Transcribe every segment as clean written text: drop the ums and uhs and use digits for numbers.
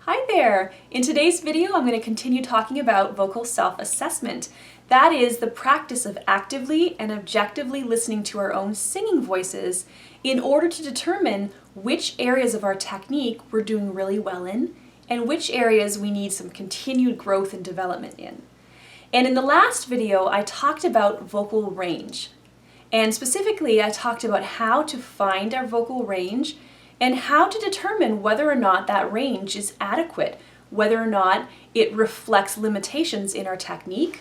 Hi there! In today's video, I'm going to continue talking about vocal self-assessment. That is the practice of actively and objectively listening to our own singing voices in order to determine which areas of our technique we're doing really well in and which areas we need some continued growth and development in. And in the last video, I talked about vocal range. And specifically, I talked about how to find our vocal range and how to determine whether or not that range is adequate, whether or not it reflects limitations in our technique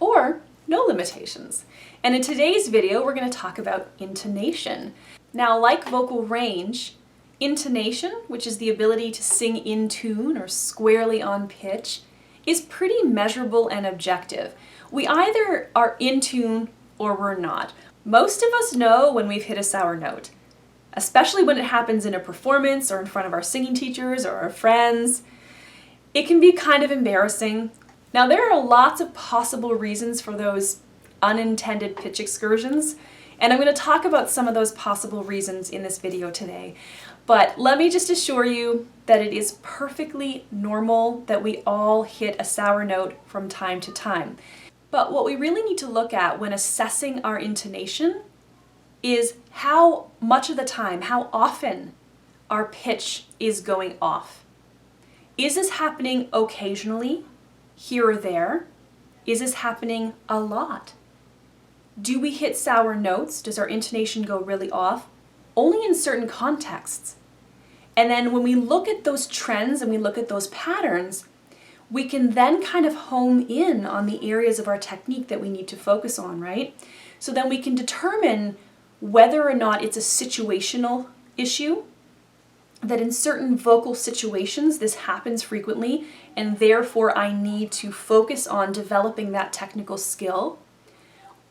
or no limitations. And in today's video, we're going to talk about intonation. Now, like vocal range, intonation, which is the ability to sing in tune or squarely on pitch, is pretty measurable and objective. We either are in tune or we're not. Most of us know when we've hit a sour note, especially when it happens in a performance or in front of our singing teachers or our friends. It can be kind of embarrassing. Now, there are lots of possible reasons for those unintended pitch excursions, and I'm going to talk about some of those possible reasons in this video today. But let me just assure you that it is perfectly normal that we all hit a sour note from time to time. But what we really need to look at when assessing our intonation is how much of the time, how often our pitch is going off. Is this happening occasionally, here or there? Is this happening a lot? Do we hit sour notes? Does our intonation go really off? Only in certain contexts. And then when we look at those trends and we look at those patterns, we can then kind of hone in on the areas of our technique that we need to focus on, right? So then we can determine whether or not it's a situational issue, that in certain vocal situations this happens frequently and therefore I need to focus on developing that technical skill,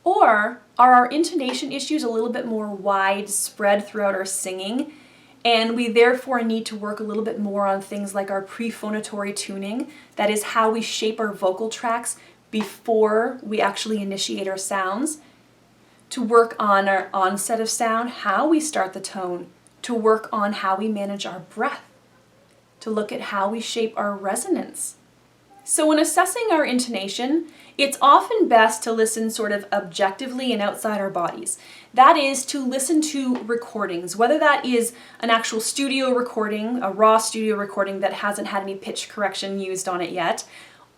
or are our intonation issues a little bit more widespread throughout our singing and we therefore need to work a little bit more on things like our prephonatory tuning, that is how we shape our vocal tracks before we actually initiate our sounds, to work on our onset of sound, how we start the tone, to work on how we manage our breath, to look at how we shape our resonance. So when assessing our intonation, it's often best to listen sort of objectively and outside our bodies. That is to listen to recordings, whether that is an actual studio recording, a raw studio recording that hasn't had any pitch correction used on it yet,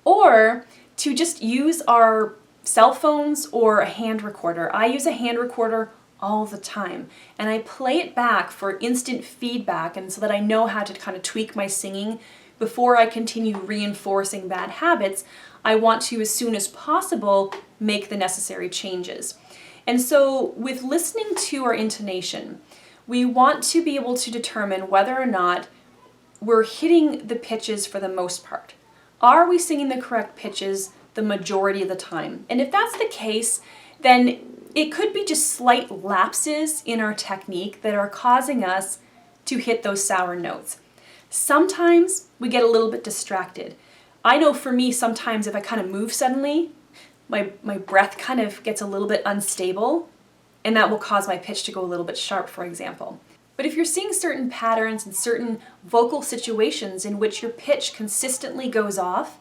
or to just use our cell phones or a hand recorder. I use a hand recorder all the time and I play it back for instant feedback and so that I know how to kind of tweak my singing before I continue reinforcing bad habits. I want to, as soon as possible, make the necessary changes. And so with listening to our intonation, we want to be able to determine whether or not we're hitting the pitches for the most part. Are we singing the correct pitches the majority of the time? And if that's the case, then it could be just slight lapses in our technique that are causing us to hit those sour notes. Sometimes we get a little bit distracted. I know for me, sometimes if I kind of move suddenly, my breath kind of gets a little bit unstable, and that will cause my pitch to go a little bit sharp, for example. But if you're seeing certain patterns and certain vocal situations in which your pitch consistently goes off,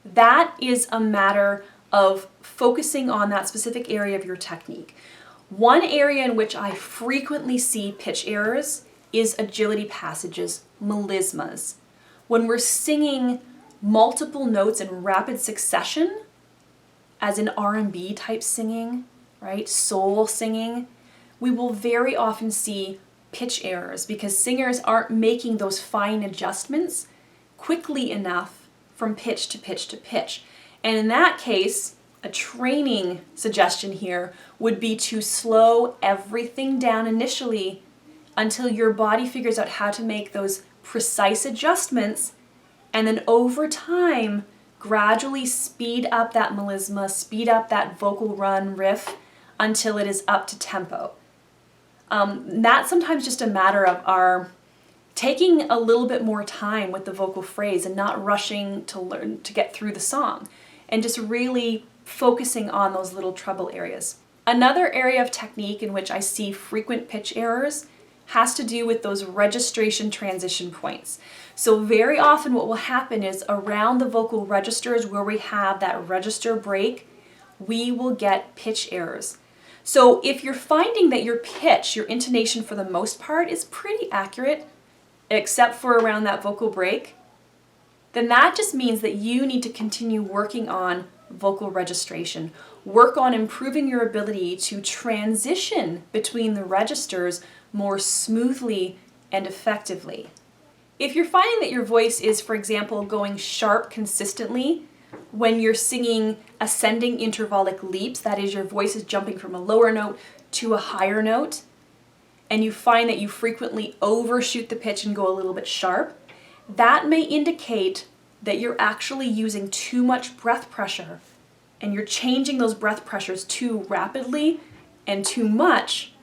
that is a matter of focusing on that specific area of your technique. One area in which I frequently see pitch errors is agility passages, melismas. When we're singing multiple notes in rapid succession, as in R&B type singing, right, soul singing, we will very often see pitch errors because singers aren't making those fine adjustments quickly enough from pitch to pitch to pitch. And in that case, a training suggestion here would be to slow everything down initially until your body figures out how to make those precise adjustments, and then over time, gradually speed up that melisma, speed up that vocal run riff until it is up to tempo. That's sometimes just a matter of our taking a little bit more time with the vocal phrase and not rushing to learn to get through the song, and just really focusing on those little trouble areas. Another area of technique in which I see frequent pitch errors has to do with those registration transition points. So very often what will happen is around the vocal registers where we have that register break, we will get pitch errors. So if you're finding that your pitch, your intonation for the most part is pretty accurate, except for around that vocal break, then that just means that you need to continue working on vocal registration. Work on improving your ability to transition between the registers more smoothly and effectively. If you're finding that your voice is, for example, going sharp consistently when you're singing ascending intervallic leaps, that is, your voice is jumping from a lower note to a higher note, and you find that you frequently overshoot the pitch and go a little bit sharp, that may indicate that you're actually using too much breath pressure and you're changing those breath pressures too rapidly and too much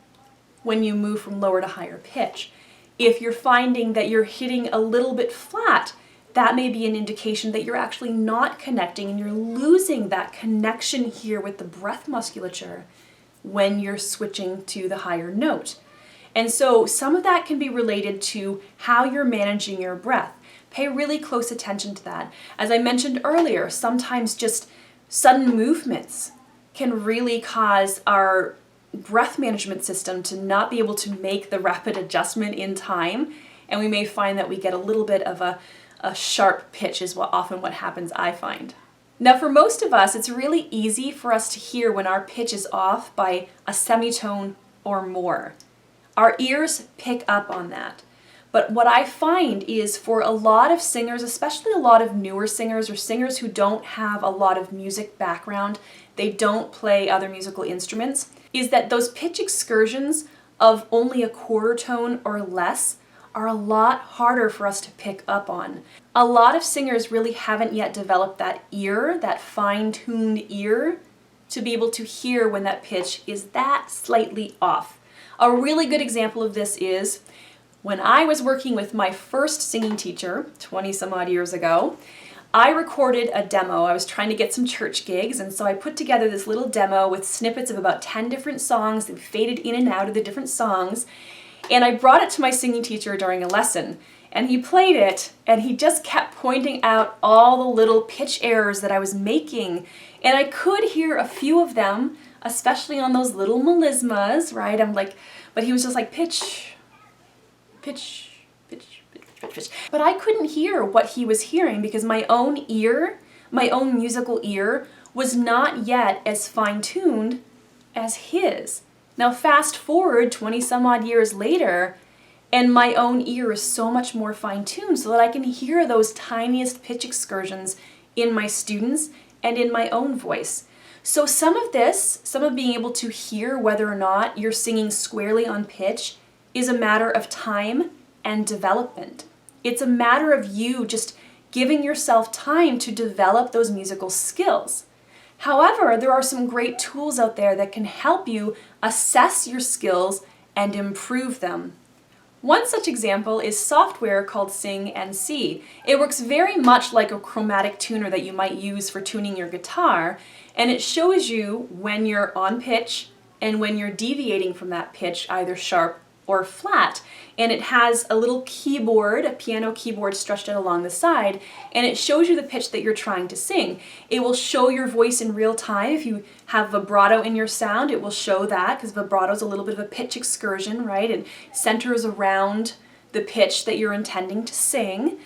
when you move from lower to higher pitch. If you're finding that you're hitting a little bit flat, that may be an indication that you're actually not connecting and you're losing that connection here with the breath musculature when you're switching to the higher note. And so some of that can be related to how you're managing your breath. Pay really close attention to that. As I mentioned earlier, sometimes just sudden movements can really cause our breath management system to not be able to make the rapid adjustment in time, and we may find that we get a little bit of a sharp pitch is often what happens, I find. Now for most of us, it's really easy for us to hear when our pitch is off by a semitone or more. Our ears pick up on that. But what I find is for a lot of singers, especially a lot of newer singers or singers who don't have a lot of music background, they don't play other musical instruments, is that those pitch excursions of only a quarter tone or less are a lot harder for us to pick up on. A lot of singers really haven't yet developed that ear, that fine-tuned ear, to be able to hear when that pitch is that slightly off. A really good example of this is when I was working with my first singing teacher 20 some odd years ago. I recorded a demo. I was trying to get some church gigs, and so I put together this little demo with snippets of about 10 different songs that faded in and out of the different songs, and I brought it to my singing teacher during a lesson, and he played it, and he just kept pointing out all the little pitch errors that I was making, and I could hear a few of them, especially on those little melismas, right? But he was just like, pitch, pitch, pitch, pitch, pitch, pitch. But I couldn't hear what he was hearing because my own ear, my own musical ear, was not yet as fine-tuned as his. Now fast forward 20 some odd years later, and my own ear is so much more fine-tuned so that I can hear those tiniest pitch excursions in my students and in my own voice. So some of being able to hear whether or not you're singing squarely on pitch is a matter of time and development. It's a matter of you just giving yourself time to develop those musical skills. However, there are some great tools out there that can help you assess your skills and improve them. One such example is software called Sing and See. It works very much like a chromatic tuner that you might use for tuning your guitar, and it shows you when you're on pitch and when you're deviating from that pitch, either sharp or flat. And it has a little keyboard, a piano keyboard stretched out along the side, and it shows you the pitch that you're trying to sing. It will show your voice in real time. If you have vibrato in your sound, it will show that, because vibrato is a little bit of a pitch excursion, right? It centers around the pitch that you're intending to sing.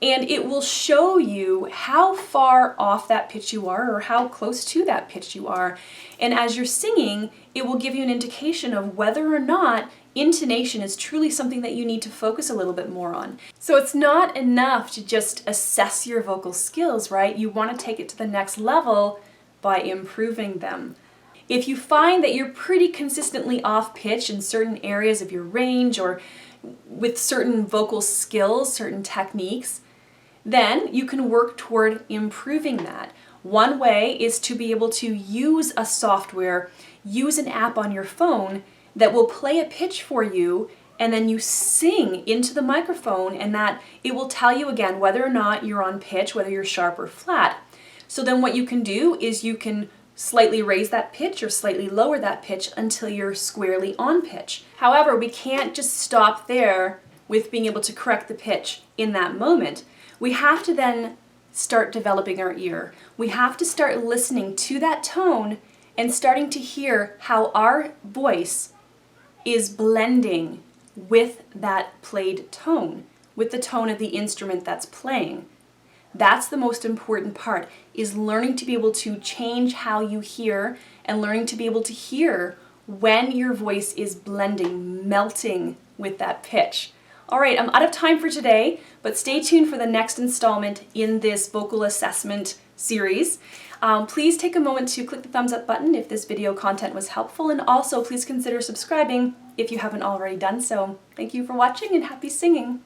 And it will show you how far off that pitch you are or how close to that pitch you are. And as you're singing, it will give you an indication of whether or not intonation is truly something that you need to focus a little bit more on. So it's not enough to just assess your vocal skills, right? You want to take it to the next level by improving them. If you find that you're pretty consistently off pitch in certain areas of your range or with certain vocal skills, certain techniques, then you can work toward improving that. One way is to be able to use a software, use an app on your phone that will play a pitch for you, and then you sing into the microphone, and that it will tell you again whether or not you're on pitch, whether you're sharp or flat. So then what you can do is you can slightly raise that pitch or slightly lower that pitch until you're squarely on pitch. However, we can't just stop there with being able to correct the pitch in that moment, we have to then start developing our ear. We have to start listening to that tone and starting to hear how our voice is blending with that played tone, with the tone of the instrument that's playing. That's the most important part, is learning to be able to change how you hear and learning to be able to hear when your voice is blending, melting with that pitch. All right, I'm out of time for today, but stay tuned for the next installment in this vocal assessment series. Please take a moment to click the thumbs up button if this video content was helpful, and also please consider subscribing if you haven't already done so. Thank you for watching and happy singing!